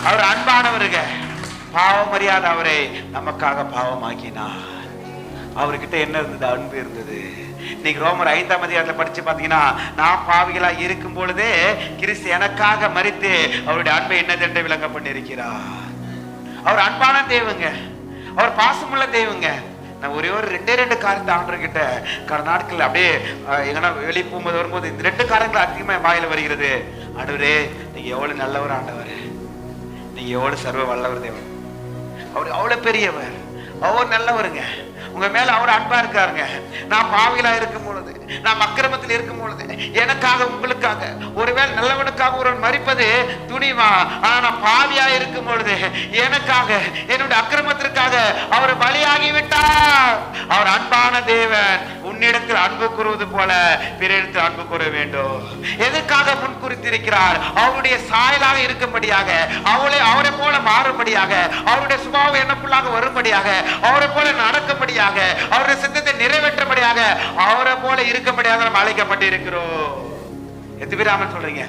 அவர் அன்பானவருங்க. பாவம் அறியாத அவரை நமக்காக பாவமாக்கினார். அவர்கிட்ட என்ன இருந்தது? அன்பு இருந்தது. இன்னைக்கு ரோமர் 5ஆம் அதிகாரத்துல படிச்சு பாத்தீங்கன்னா, நான் பாவிகளா இருக்கும் பொழுதே கிறிஸ்து எனக்காக மரித்து அவருடைய அன்பை என்னதென்று விளங்க பண்ணியிருக்கிறார். அவர் அன்பான தெய்வங்க, அவர் பாசமுள்ள தெய்வங்க. நான் ஒரே ஒரு ரெண்டு காரியத்தை ஆண்டவர்கிட்ட கடந்த நாட்கள் அப்படியே எங்கன்னா வெளியே போகும்போது வரும்போது இந்த 2 காரியங்கள் அதிகமா வாயில வருகிறது. ஆண்டவரே, நீங்க எவ்வளவு நல்லவர் ஆண்டவர், நீங்க எவ்வளவு சர்வ வல்லவர் தேவன், அவர் அவ்வளவு பெரியவர், அவர் நல்லவருங்க. உங்க மேல அவர் அன்பா இருக்காருங்க. நான் பாவிகளா இருக்கும் பொழுது, நான் அக்கிரமத்தில் இருக்கும் பொழுது எனக்காக உங்களுக்காக, ஒருவேளை நல்லவனுக்காக ஒருவன் மரிப்பது துணிவா, ஆனா நான் பாவியா இருக்கும் பொழுது எனக்காக என்னுடைய அக்கிரமத்திற்காக அவர் பலியாகி விட்டார். அவர் அன்பான தேவன். உன்னிடத்தில் அன்பு கூறுவது போல பிறரிடத்தில் அன்பு கூற வேண்டும். எதற்காக முன் குறித்திருக்கிறார்? அவருடைய சாயலாக இருக்கும்படியாக, அவரை போல மாறும்படியாக, அவருடைய சுபாவம் எனக்குள்ளாக வரும்படியாக, அவரை போல நடக்கும்படியாக, அவருடைய சித்தத்தை நிறைவேற்றபடியாக, அவரை போல இருக்கும்படியாக நம்ம அழைக்கப்பட்டு இருக்கிறோம். எத்தனை பேர் ஆமென் சொல்றீங்க?